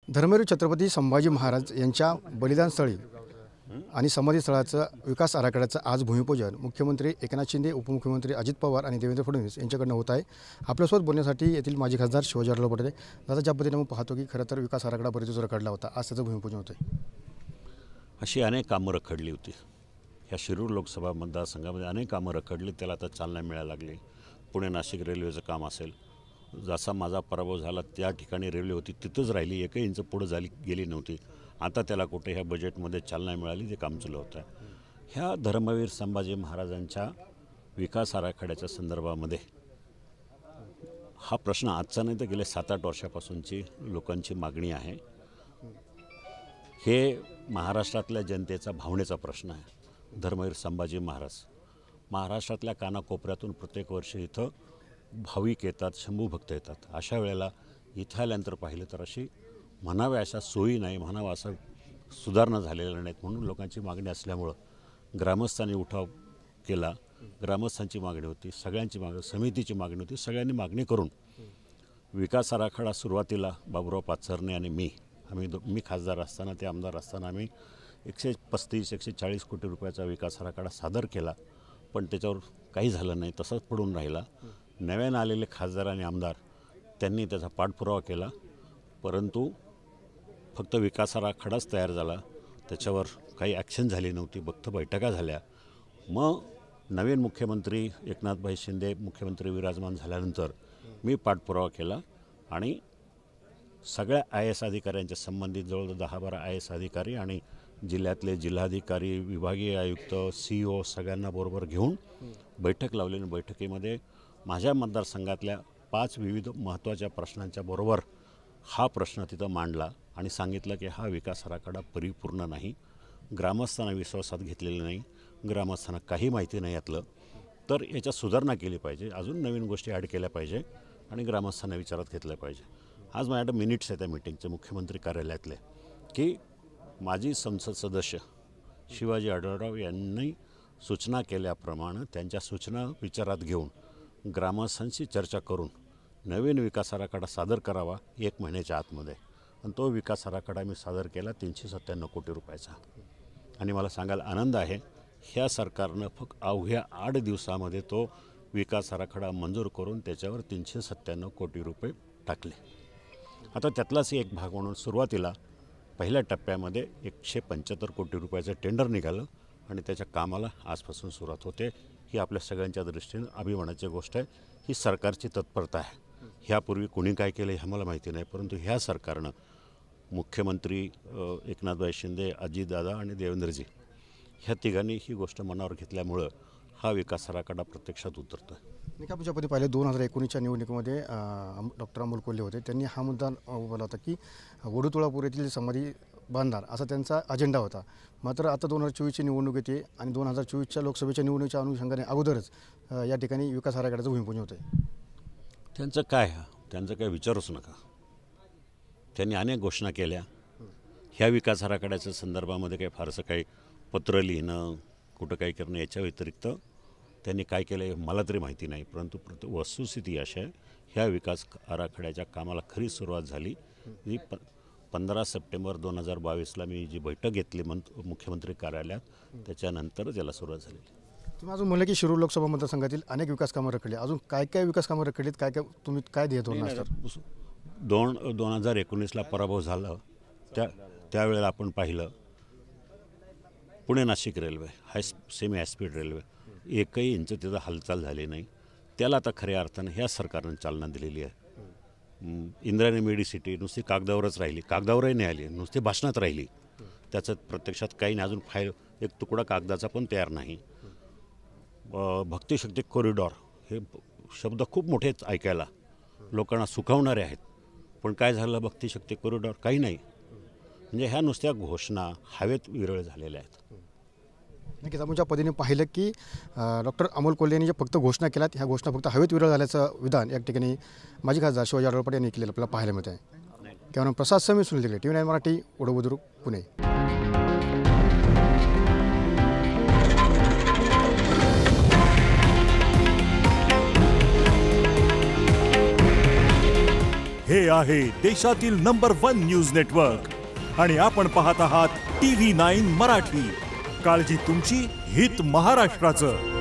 धर्मवीर छत्रपती संभाजी महाराज यांच्या बलिदान स्थळी आणि समाधी स्थळाचं विकास आराखड्याचं आज भूमिपूजन मुख्यमंत्री एकनाथ शिंदे, उपमुख्यमंत्री अजित पवार आणि देवेंद्र फडणवीस यांच्याकडून होत आहे। आपल्यासोबत बोलण्यासाठी येथील माजी खासदार शिवाजी आढळराव पाटील दादा, ज्या पद्धतीने आपण पाहतो की खरं तर विकास आराखडा बरेच दिवस रखडला होता, आज त्याचं भूमिपूजन होतं आहे। अशी अनेक कामं रखडली होती। ह्या शिरूर लोकसभा मतदारसंघामध्ये अनेक कामं रखडली, त्याला आता चालना मिळायला लागली। पुणे नाशिक रेल्वेचं काम असेल, जसा माझा पराभव झाला त्या ठिकाणी रेल्वे होती तिथंच राहिली, एकही इंच पुढे गेली नव्हती। आता त्याला कुठे ह्या बजेटमध्ये चालना मिळाली, ते काम चालू होतं आहे। ह्या धर्मवीर संभाजी महाराजांच्या विकास आराखड्याच्या संदर्भामध्ये हा प्रश्न आजचा नाही तर गेले 7-8 वर्षापासूनची लोकांची मागणी आहे। हे महाराष्ट्रातल्या जनतेचा भावनेचा प्रश्न आहे। धर्मवीर संभाजी महाराज महाराष्ट्रातल्या कानाकोपऱ्यातून प्रत्येक वर्षी इथं भाविक येतात, शंभू भक्त येतात। अशा वेळेला इथं आल्यानंतर पाहिलं तर अशी म्हणाव्या अशा सोयी नाही, म्हणावा असा सुधारणा झालेल्या नाहीत, म्हणून लोकांची मागणी असल्यामुळं ग्रामस्थांनी उठाव केला। ग्रामस्थांची मागणी होती, सगळ्यांची मागणी, समितीची मागणी होती, सगळ्यांनी मागणी करून विकास आराखडा सुरुवातीला बाबुराव पाचरणे आणि मी खासदार असताना, ते आमदार असताना आम्ही 135-140 कोटी रुपयाचा विकास आराखडा सादर केला, पण त्याच्यावर काही झालं नाही, तसंच पडून राहिला। नव्यानं आलेले खासदार आणि आमदार त्यांनी त्याचा पाठपुरावा केला, परंतु फक्त विकास आराखडाच तयार झाला, त्याच्यावर काही ॲक्शन झाली नव्हती, फक्त बैठका झाल्या। मग नवीन मुख्यमंत्री एकनाथभाई शिंदे मुख्यमंत्री विराजमान झाल्यानंतर मी पाठपुरावा केला आणि सगळ्या IAS अधिकाऱ्यांच्या संबंधित जवळ 10-12 IAS अधिकारी आणि जिल्ह्यातले जिल्हाधिकारी, विभागीय आयुक्त, CEO सगळ्यांना बरोबर घेऊन बैठक लावली आणि बैठकीमध्ये माझ्या मतदारसंघातल्या 5 विविध महत्त्वाच्या प्रश्नांच्या बरोबर हा प्रश्न तिथं मांडला आणि सांगितलं की हा विकास आराखडा परिपूर्ण नाही, ग्रामस्थांना विश्वासात घेतलेलं नाही, ग्रामस्थांना काही माहिती नाही यातलं, तर याच्यात सुधारणा केली पाहिजे, अजून नवीन गोष्टी ॲड केल्या पाहिजे आणि ग्रामस्थांना विचारात घेतल्या पाहिजे। आज माझ्याकडे मिनिट्स आहे त्या मीटिंगचे मुख्यमंत्री कार्यालयातले, की माजी संसद सदस्य शिवाजी आढळराव यांनी सूचना केल्याप्रमाणे त्यांच्या सूचना विचारात घेऊन ग्रामस्थांशी चर्चा करून नवीन विकास आराखडा सादर करावा 1 महिन्याच्या आतमध्ये, आणि तो विकास आराखडा मी सादर केला 397 कोटी रुपयाचा। आणि मला सांगायला आनंद आहे, ह्या सरकारनं फक्त अवघ्या 8 दिवसामध्ये तो विकास आराखडा मंजूर करून त्याच्यावर 397 कोटी रुपये टाकले। आता त्यातलाच एक भाग म्हणून सुरुवातीला पहिल्या टप्प्यामध्ये 175 कोटी रुपयाचं टेंडर निघालं आणि त्याच्या कामाला आजपासून सुरुवात होते। ही आपल्या सगळ्यांच्या दृष्टीनं अभिमानाची गोष्ट आहे, ही सरकारची तत्परता आहे। ह्यापूर्वी कोणी काय केलं हे आम्हाला माहिती नाही, परंतु ह्या सरकारनं मुख्यमंत्री एकनाथभाई शिंदे, अजितदादा आणि देवेंद्रजी ह्या तिघांनी ही गोष्ट मनावर घेतल्यामुळं हा विकास आराखडा प्रत्यक्षात उतरतो आहे। निकापूच्यापदी पाहिले 2019च्या निवडणुकीमध्ये डॉक्टर अमोल कोल्हे होते, त्यांनी हा मुद्दा उभारला होता की वडूतुळापूर येथील समाधी बांधणार असा त्यांचा अजेंडा होता। मात्र आता 2024ची निवडणूक येते आणि 2024च्या लोकसभेच्या निवडणुकीच्या अनुषंगाने अगोदरच या ठिकाणी विकास आराखड्याचं भूमिपूजन होतं आहे। त्यांचं काय विचारूच नका। त्यांनी अनेक घोषणा केल्या, ह्या विकास आराखड्याच्या संदर्भामध्ये काही फारसं काही पत्र लिहिणं, कुठं काही करणं याच्या व्यतिरिक्त त्यांनी काय केलं आहे मला तरी माहिती नाही, परंतु वस्तुस्थिती अशी आहे, ह्या विकास आराखड्याच्या कामाला खरी सुरुवात झाली जी 15 सप्टेंबर 2022ला मी जी बैठक घेतली मुख्यमंत्री कार्यालयात, त्याच्यानंतर त्याला सुरुवात झाली। तुम्ही अजून म्हणलं की शिरूर लोकसभा मतदारसंघातील अनेक विकास कामं रखडली, अजून काय विकास कामं रखडलीत, तुम्ही काय देत होणार? 2019ला पराभव झाला त्यावेळेला आपण पाहिलं Pune Nashik railway semi high speed railway, एकही इंच तिथं हालचाल झाली नाही, त्याला आता खऱ्या अर्थानं ह्या सरकारनं चालना दिलेली आहे। इंद्रायणी मेडिसिटी नुसती कागदावरच राहिली, कागदावरही नाही आली, नुसती भाषणात राहिली, त्याचं प्रत्यक्षात काही नाही, अजून फाईल एक तुकडा कागदाचा पण तयार नाही। भक्तिशक्ती कॉरिडॉर हे शब्द खूप मोठेच ऐकायला लोकांना सुखावणारे आहेत, पण काय झालं भक्तिशक्ती कॉरिडॉर काही नाही, म्हणजे ह्या नुसत्या घोषणा हवेत विरळ झालेल्या आहेत। नक्कीच आपण ज्या पद्धतीने पाहिलं की डॉक्टर अमोल कोल्हे यांनी जे फक्त घोषणा केल्यात, ह्या घोषणा फक्त हवेत विरळ झाल्याचं विधान या ठिकाणी माजी खासदार शिवाजी आढळराव पाटील यांनी केलेलं आपल्याला पाहायला मिळत आहे। कॅमेरामन प्रसाद समी, सुनील दिगळे, TV9 मराठी, वडोदुर्ग, पुणे। हे आहे देशातील नंबर 1 न्यूज नेटवर्क आणि आपण पाहत आहात TV9 मराठी. काळजी तुमची, हित महाराष्ट्राचं.